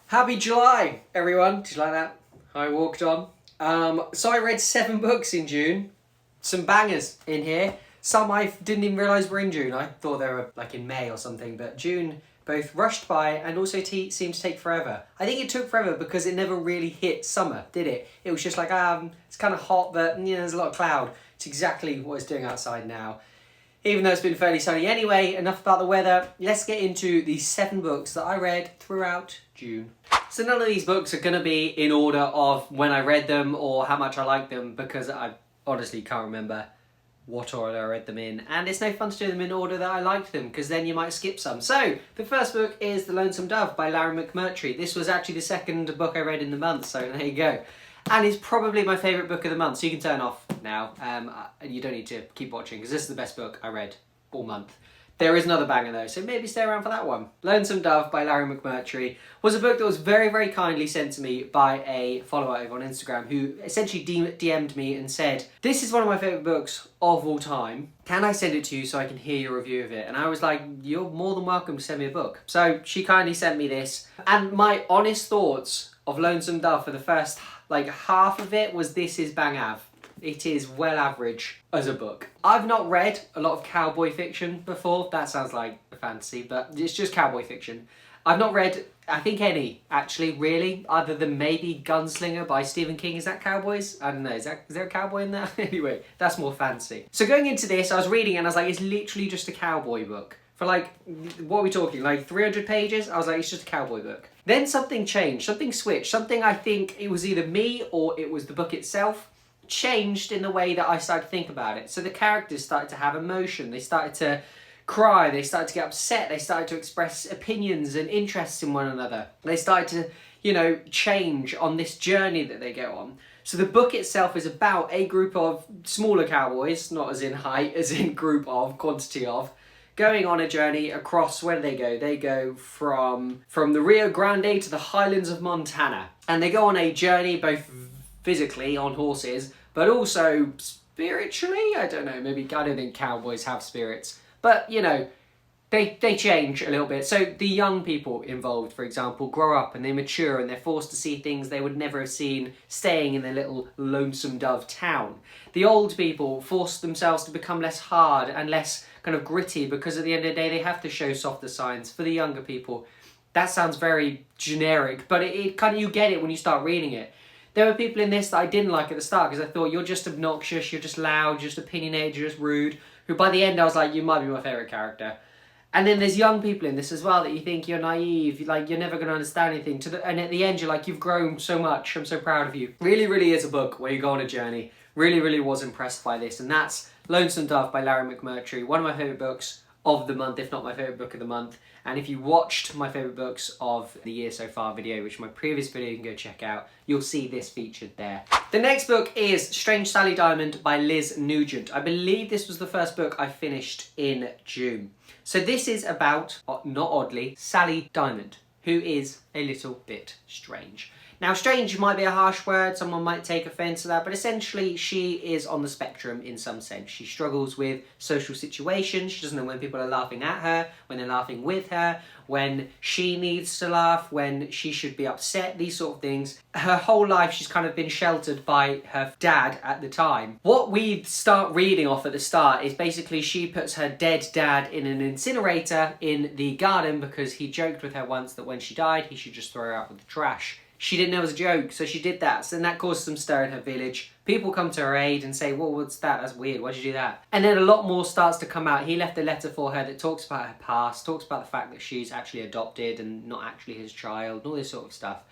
Happy July, everyone. Did you like that? I walked on. So I read 7 books in June. Some bangers in here. Some I didn't even realise were in June. I thought they were like in May or something. But June both rushed by and also seemed to take forever. I think it took forever because it never really hit summer, did it? It was just like, it's kind of hot, but there's a lot of cloud. It's exactly what it's doing outside now. Even though it's been fairly sunny anyway, enough about the weather. Let's get into the 7 books that I read throughout June. So none of these books are going to be in order of when I read them or how much I liked them, because I honestly can't remember what order I read them in. And it's no fun to do them in order that I liked them, because then you might skip some. So, the first book is The Lonesome Dove by Larry McMurtry. This was actually the second book I read in the month, so there you go. And it's probably my favourite book of the month, so you can turn off now. And you don't need to keep watching, because this is the best book I read all month. There is another banger though, so maybe stay around for that one. Lonesome Dove by Larry McMurtry was a book that was very, very kindly sent to me by a follower over on Instagram who essentially DM'd me and said, "This is one of my favourite books of all time. Can I send it to you so I can hear your review of it?" And I was like, "You're more than welcome to send me a book." So she kindly sent me this. And my honest thoughts of Lonesome Dove for the first half of it was, this is bang av. It is well average as a book. I've not read a lot of cowboy fiction before. That sounds like a fantasy, but it's just cowboy fiction. I've not read, I think, any, actually, really, other than maybe Gunslinger by Stephen King. Is that cowboys? I don't know. Is there a cowboy in there? Anyway, that's more fancy. So going into this, I was reading and I was like, it's literally just a cowboy book. For what are we talking, 300 pages? I was like, it's just a cowboy book. Then something changed, something switched, something I think it was either me or it was the book itself, changed in the way that I started to think about it. So the characters started to have emotion, they started to cry, they started to get upset, they started to express opinions and interests in one another. They started to, change on this journey that they go on. So the book itself is about a group of smaller cowboys, not as in height, as in group of, quantity of, going on a journey across, where do they go? They go from the Rio Grande to the highlands of Montana. And they go on a journey both physically on horses, but also spiritually. I don't know, maybe, I don't think cowboys have spirits. But, they change a little bit. So the young people involved, for example, grow up and they mature and they're forced to see things they would never have seen staying in their little Lonesome Dove town. The old people force themselves to become less hard and less kind of gritty, because at the end of the day they have to show softer signs. For the younger people, that sounds very generic, but it kind of, you get it when you start reading it. There were people in this that I didn't like at the start, because I thought, you're just obnoxious, you're just loud, you're just opinionated, you're just rude. Who by the end I was like, you might be my favourite character. And then there's young people in this as well that you think you're naive, you're never going to understand anything. And at the end you're like, you've grown so much, I'm so proud of you. Really, really is a book where you go on a journey. Really, really was impressed by this. And that's Lonesome Dove by Larry McMurtry. One of my favourite books of the month, if not my favourite book of the month. And if you watched my favourite books of the year so far video, which is my previous video you can go check out, you'll see this featured there. The next book is Strange Sally Diamond by Liz Nugent. I believe this was the first book I finished in June. So this is about, not oddly, Sally Diamond, who is a little bit strange. Now, strange might be a harsh word, someone might take offence to that, but essentially she is on the spectrum in some sense. She struggles with social situations, she doesn't know when people are laughing at her, when they're laughing with her, when she needs to laugh, when she should be upset, these sort of things. Her whole life she's kind of been sheltered by her dad at the time. What we start reading off at the start is basically she puts her dead dad in an incinerator in the garden because he joked with her once that when she died he should just throw her out with the trash. She didn't know it was a joke, so she did that. So, and that caused some stir in her village. People come to her aid and say, well, what's that? That's weird. Why'd you do that? And then a lot more starts to come out. He left a letter for her that talks about her past, talks about the fact that she's actually adopted and not actually his child, and all this sort of stuff.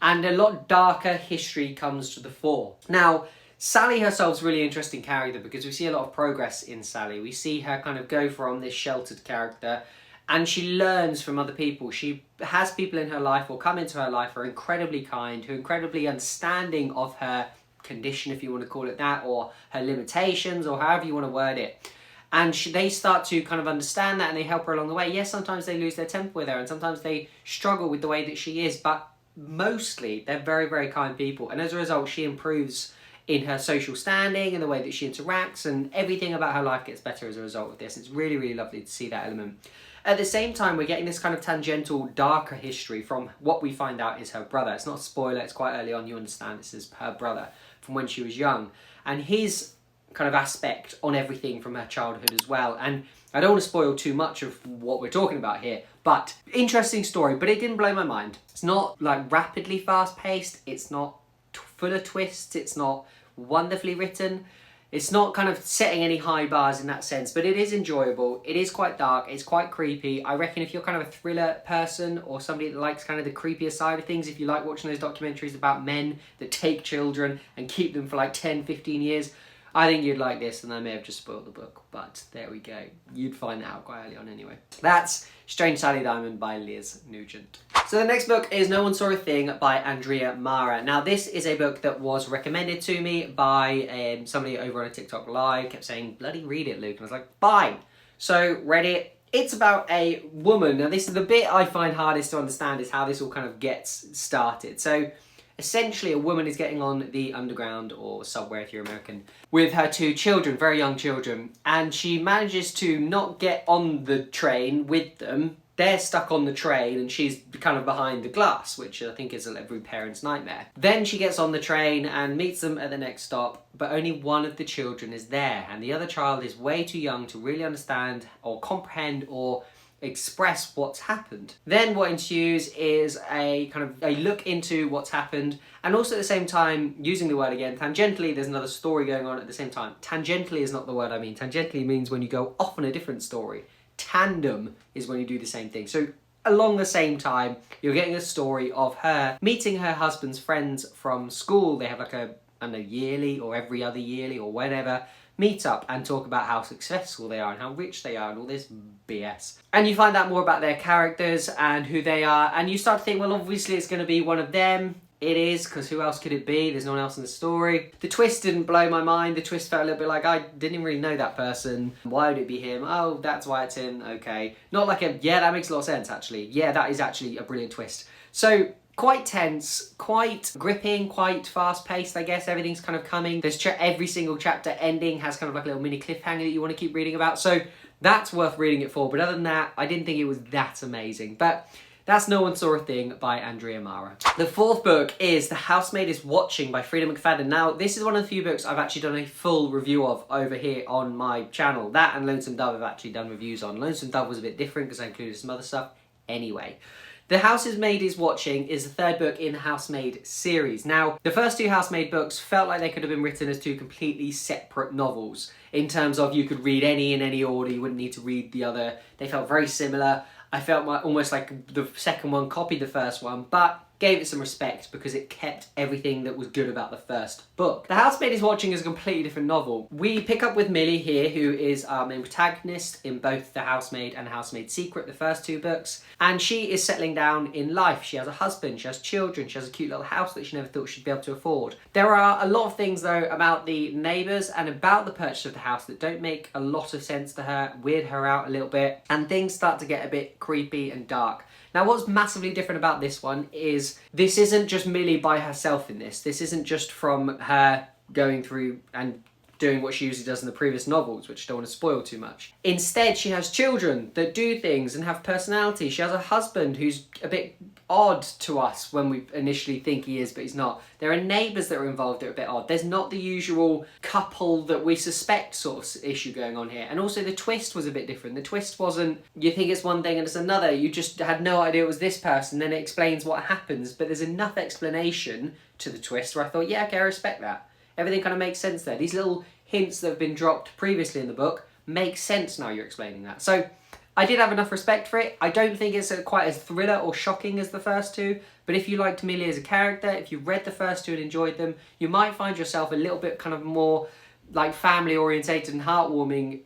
And a lot darker history comes to the fore. Now, Sally herself's a really interesting character because we see a lot of progress in Sally. We see her kind of go from this sheltered character, and she learns from other people. She has people in her life or come into her life who are incredibly kind, who are incredibly understanding of her condition, if you want to call it that, or her limitations, or however you want to word it. And they start to kind of understand that and they help her along the way. Yes, sometimes they lose their temper with her and sometimes they struggle with the way that she is, but mostly they're very, very kind people. And as a result, she improves in her social standing and the way that she interacts, and everything about her life gets better as a result of this. It's really, really lovely to see that element. At the same time, we're getting this kind of tangential, darker history from what we find out is her brother. It's not a spoiler, it's quite early on, you understand this is her brother from when she was young. And his kind of aspect on everything from her childhood as well. And I don't want to spoil too much of what we're talking about here, but interesting story, but it didn't blow my mind. It's not like rapidly fast-paced, it's not full of twists, it's not wonderfully written. It's not kind of setting any high bars in that sense, but it is enjoyable. It is quite dark. It's quite creepy. I reckon if you're kind of a thriller person or somebody that likes kind of the creepier side of things, if you like watching those documentaries about men that take children and keep them for like 10, 15 years, I think you'd like this, and I may have just spoiled the book, but there we go. You'd find that out quite early on anyway. That's Strange Sally Diamond by Liz Nugent. So the next book is No One Saw a Thing by Andrea Mara. Now this is a book that was recommended to me by somebody over on a TikTok live, kept saying, bloody read it, Luke, and I was like, fine. So read it. It's about a woman. Now this is the bit I find hardest to understand, is how this all kind of gets started. So essentially, a woman is getting on the underground, or subway if you're American, with her 2 children, very young children, and she manages to not get on the train with them. They're stuck on the train and she's kind of behind the glass, which I think is every parent's nightmare. Then she gets on the train and meets them at the next stop, but only one of the children is there, and the other child is way too young to really understand or comprehend or express what's happened. Then what ensues is a kind of a look into what's happened, and also at the same time, using the word again, tangentially, there's another story going on at the same time. Tangentially is not the word I mean. Tangentially means when you go off on a different story. Tandem is when you do the same thing. So along the same time, you're getting a story of her meeting her husband's friends from school. They have like a, I don't know, yearly or every other yearly or whatever, meet up and talk about how successful they are and how rich they are and all this BS. And you find out more about their characters and who they are, and you start to think, well, obviously it's going to be one of them. It is, because who else could it be? There's no one else in the story. The twist didn't blow my mind. The twist felt a little bit like, I didn't even really know that person. Why would it be him? Oh, that's why it's him. Okay. Not like a, yeah, that makes a lot of sense, actually. Yeah, that is actually a brilliant twist. So quite tense, quite gripping, quite fast-paced, I guess. Everything's kind of coming. There's every single chapter ending has kind of like a little mini cliffhanger that you want to keep reading about. So that's worth reading it for. But other than that, I didn't think it was that amazing. But that's No One Saw a Thing by Andrea Mara. The fourth book is The Housemaid is Watching by Frida McFadden. Now, this is one of the few books I've actually done a full review of over here on my channel. That and Lonesome Dove I've actually done reviews on. Lonesome Dove was a bit different because I included some other stuff. Anyway, The Housemaid is Watching is the third book in the Housemaid series. Now, the first 2 Housemaid books felt like they could have been written as 2 completely separate novels, in terms of you could read any in any order, you wouldn't need to read the other. They felt very similar. I felt almost like the second one copied the first one, but gave it some respect because it kept everything that was good about the first book. The Housemaid is Watching is a completely different novel. We pick up with Millie here, who is our main protagonist in both The Housemaid and The Housemaid's Secret, the first 2 books, and she is settling down in life. She has a husband, she has children, she has a cute little house that she never thought she'd be able to afford. There are a lot of things though about the neighbours and about the purchase of the house that don't make a lot of sense to her, weird her out a little bit, and things start to get a bit creepy and dark. Now, what's massively different about this one is this isn't just Millie by herself in this. This isn't just from her going through and doing what she usually does in the previous novels, which I don't want to spoil too much. Instead, she has children that do things and have personality. She has a husband who's a bit odd to us when we initially think he is, but he's not. There are neighbours that are involved that are a bit odd. There's not the usual couple that we suspect sort of issue going on here. And also the twist was a bit different. The twist wasn't, you think it's one thing and it's another. You just had no idea it was this person, then it explains what happens. But there's enough explanation to the twist where I thought, yeah, okay, I respect that. Everything kind of makes sense there. These little hints that have been dropped previously in the book make sense now you're explaining that. So I did have enough respect for it. I don't think it's quite as thriller or shocking as the first 2, but if you liked Millie as a character, if you read the first 2 and enjoyed them, you might find yourself a little bit kind of more like family orientated and heartwarming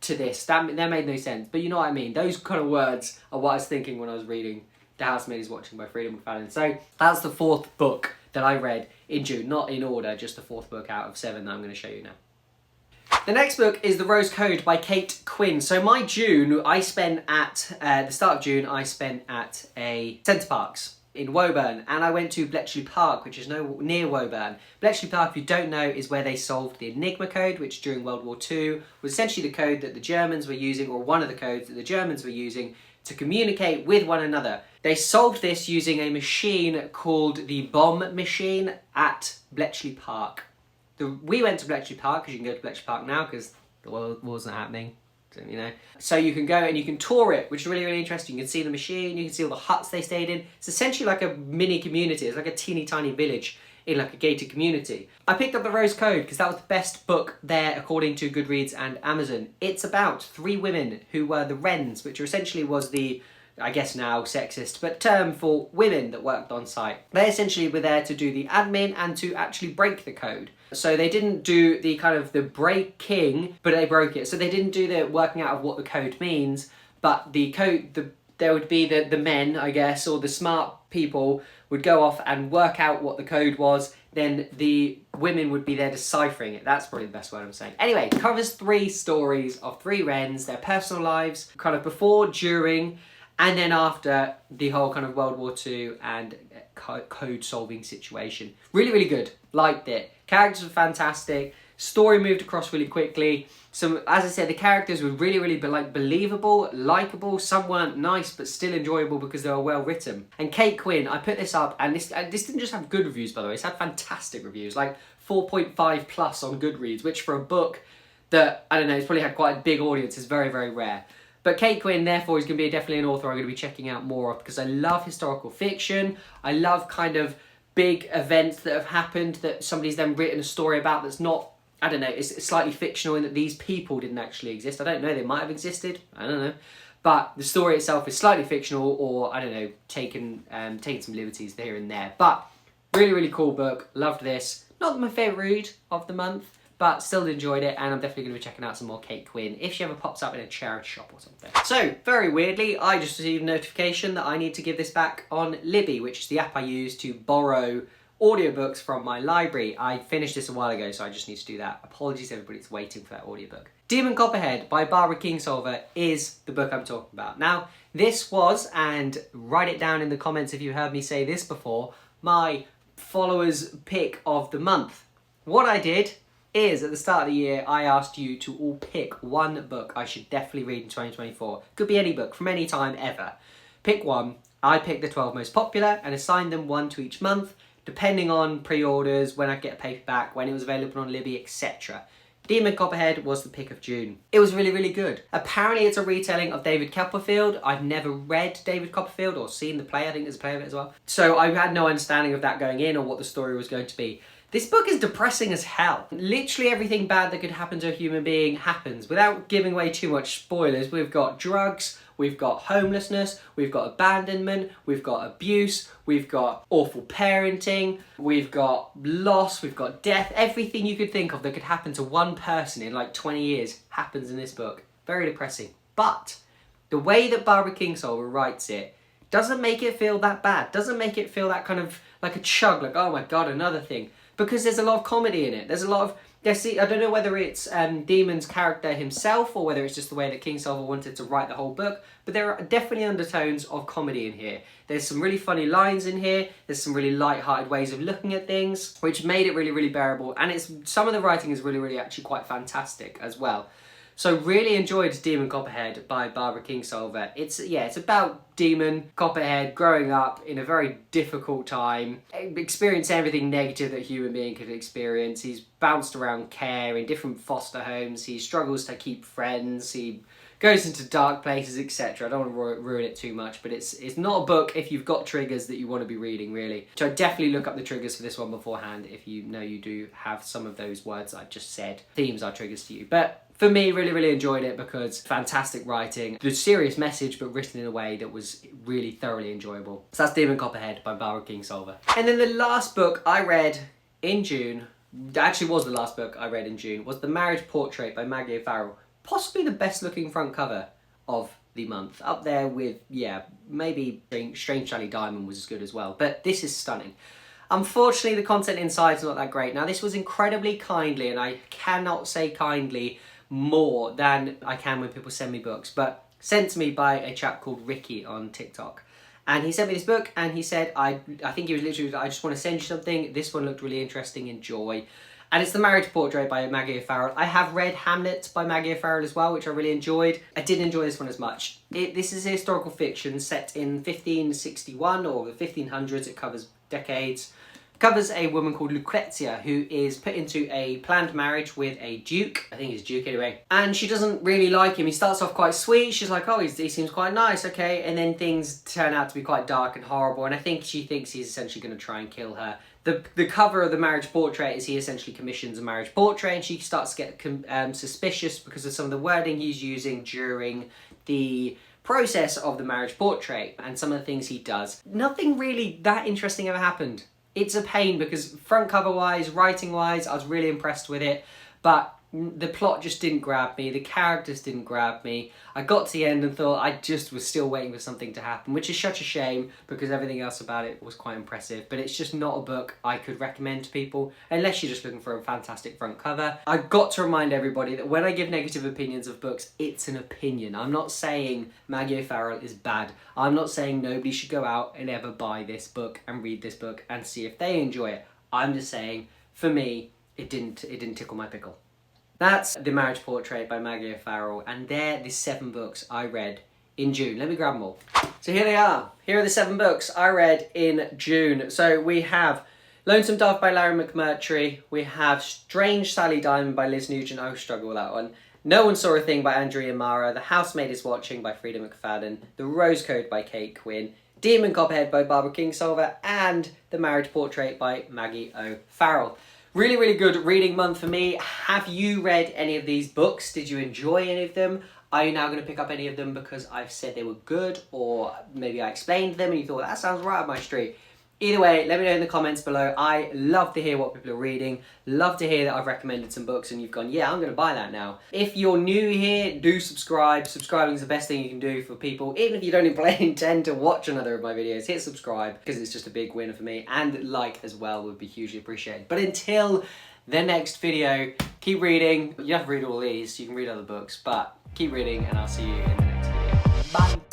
to this. That made no sense, but you know what I mean. Those kind of words are what I was thinking when I was reading The Housemaid is Watching by Frida McFadden. So that's the 4th book that I read in June, not in order, just the 4th book out of 7 that I'm going to show you now. The next book is The Rose Code by Kate Quinn. So my June, I spent at, the start of June, I spent at a Centre Parks in Woburn, and I went to Bletchley Park, which is near Woburn. Bletchley Park, if you don't know, is where they solved the Enigma code, which during World War II was essentially the code that the Germans were using, or one of the codes that the Germans were using to communicate with one another. They solved this using a machine called the bomb machine at Bletchley Park. We went to Bletchley Park, because you can go to Bletchley Park now, because the war's not happening. So you can go and you can tour it, which is really, really interesting. You can see the machine, you can see all the huts they stayed in. It's essentially like a mini community. It's like a teeny tiny village in like a gated community. I picked up the Rose Code because that was the best book there according to Goodreads and Amazon. It's about 3 women who were the Wrens, which essentially was the, I guess now sexist, but term for women that worked on site. They essentially were there to do the admin and to actually break the code. So they didn't do the kind of the breaking, but they broke it. So they didn't do the working out of what the code means, but the code, there would be the men, I guess, or the smart people would go off and work out what the code was. Then the women would be there deciphering it. That's probably the best word I'm saying. Anyway, it covers 3 stories of 3 Wrens, their personal lives, kind of before, during, and then after the whole kind of World War II and code solving situation. Really, really good. Liked it. Characters were fantastic. Story moved across really quickly. Some, as I said, the characters were really, really believable, likeable. Some weren't nice, but still enjoyable because they were well written. And Kate Quinn, I put this up, and this didn't just have good reviews, by the way. It's had fantastic reviews, like 4.5 plus on Goodreads, which for a book that, I don't know, it's probably had quite a big audience is very, very rare. But Kate Quinn, therefore, is going to be definitely an author I'm going to be checking out more of because I love historical fiction. I love kind of big events that have happened that somebody's then written a story about that's not, I don't know, it's slightly fictional in that these people didn't actually exist. I don't know, they might have existed, I don't know. But the story itself is slightly fictional or, I don't know, taking some liberties here and there. But really, really cool book. Loved this. Not my favourite read of the month, but still enjoyed it, and I'm definitely going to be checking out some more Kate Quinn if she ever pops up in a charity shop or something. So, very weirdly, I just received a notification that I need to give this back on Libby, which is the app I use to borrow audiobooks from my library. I finished this a while ago, so I just need to do that. Apologies everybody that's waiting for that audiobook. Demon Copperhead by Barbara Kingsolver is the book I'm talking about. Now, this was, and write it down in the comments if you heard me say this before, my followers' pick of the month. What I did is, at the start of the year, I asked you to all pick one book I should definitely read in 2024. Could be any book, from any time, ever. Pick one. I picked the 12 most popular and assigned them one to each month, depending on pre-orders, when I get a paperback, when it was available on Libby, etc. Demon Copperhead was the pick of June. It was really, really good. Apparently it's a retelling of David Copperfield. I've never read David Copperfield or seen the play. I think there's a play of it as well. So I had no understanding of that going in or what the story was going to be. This book is depressing as hell. Literally everything bad that could happen to a human being happens. Without giving away too much spoilers, we've got drugs, we've got homelessness, we've got abandonment, we've got abuse, we've got awful parenting, we've got loss, we've got death. Everything you could think of that could happen to one person in like 20 years happens in this book. Very depressing. But the way that Barbara Kingsolver writes it doesn't make it feel that bad. Doesn't make it feel that kind of like a chug, like, oh my God, another thing. Because there's a lot of comedy in it. There's a lot of, I don't know whether it's Demon's character himself or whether it's just the way that Kingsolver wanted to write the whole book, but there are definitely undertones of comedy in here. There's some really funny lines in here. There's some really light-hearted ways of looking at things, which made it really, really bearable. And some of the writing is really, really actually quite fantastic as well. So really enjoyed Demon Copperhead by Barbara Kingsolver. It's about Demon Copperhead growing up in a very difficult time, experiencing everything negative that a human being could experience. He's bounced around care in different foster homes. He struggles to keep friends. He goes into dark places, etc. I don't want to ruin it too much, but it's not a book if you've got triggers that you want to be reading, really. So definitely look up the triggers for this one beforehand if you know you do have some of those words I've just said. Themes are triggers to you. But for me, really, really enjoyed it because fantastic writing, the serious message, but written in a way that was really thoroughly enjoyable. So that's Demon Copperhead by Barbara Kingsolver. And then the last book I read in June, actually was the last book I read in June, was The Marriage Portrait by Maggie O'Farrell. Possibly the best looking front cover of the month. Up there with, yeah, maybe Strange Shiny Diamond was as good as well. But this is stunning. Unfortunately, the content inside is not that great. Now, this was incredibly kindly, and I cannot say kindly more than I can when people send me books, but sent to me by a chap called Ricky on TikTok. And he sent me this book and he said, I think he was literally, I just want to send you something. This one looked really interesting, enjoy. And it's The Marriage Portrait by Maggie O'Farrell. I have read Hamlet by Maggie O'Farrell as well, which I really enjoyed. I didn't enjoy this one as much. This is a historical fiction set in 1561 or the 1500s. It covers decades. Covers a woman called Lucrezia who is put into a planned marriage with a duke. I think he's a duke anyway. And she doesn't really like him. He starts off quite sweet. She's like, oh, he seems quite nice, okay. And then things turn out to be quite dark and horrible. And I think she thinks he's essentially going to try and kill her. The cover of The Marriage Portrait is he essentially commissions a marriage portrait, and she starts to get suspicious because of some of the wording he's using during the process of the marriage portrait and some of the things he does. Nothing really that interesting ever happened. It's a pain because front cover wise, writing wise, I was really impressed with it, but the plot just didn't grab me, the characters didn't grab me. I got to the end and thought I just was still waiting for something to happen, which is such a shame because everything else about it was quite impressive, but it's just not a book I could recommend to people unless you're just looking for a fantastic front cover. I've got to remind everybody that when I give negative opinions of books, it's an opinion. I'm not saying Maggie O'Farrell is bad. I'm not saying nobody should go out and ever buy this book and read this book and see if they enjoy it. I'm just saying, for me, it didn't tickle my pickle. That's The Marriage Portrait by Maggie O'Farrell, and they're the 7 books I read in June. Let me grab them all. So here they are. Here are the 7 books I read in June. So we have Lonesome Dove by Larry McMurtry. We have Strange Sally Diamond by Liz Nugent. I struggle with that one. No One Saw a Thing by Andrea Mara. The Housemaid is Watching by Frida McFadden. The Rose Code by Kate Quinn. Demon Copperhead by Barbara Kingsolver. And The Marriage Portrait by Maggie O'Farrell. Really, really good reading month for me. Have you read any of these books? Did you enjoy any of them? Are you now going to pick up any of them because I've said they were good, or maybe I explained them and you thought, that sounds right up my street? Either way, let me know in the comments below. I love to hear what people are reading. Love to hear that I've recommended some books and you've gone, yeah, I'm going to buy that now. If you're new here, do subscribe. Subscribing is the best thing you can do for people. Even if you don't intend to watch another of my videos, hit subscribe because it's just a big winner for me. And like as well would be hugely appreciated. But until the next video, keep reading. You don't have to read all these. You can read other books, but keep reading and I'll see you in the next video. Bye.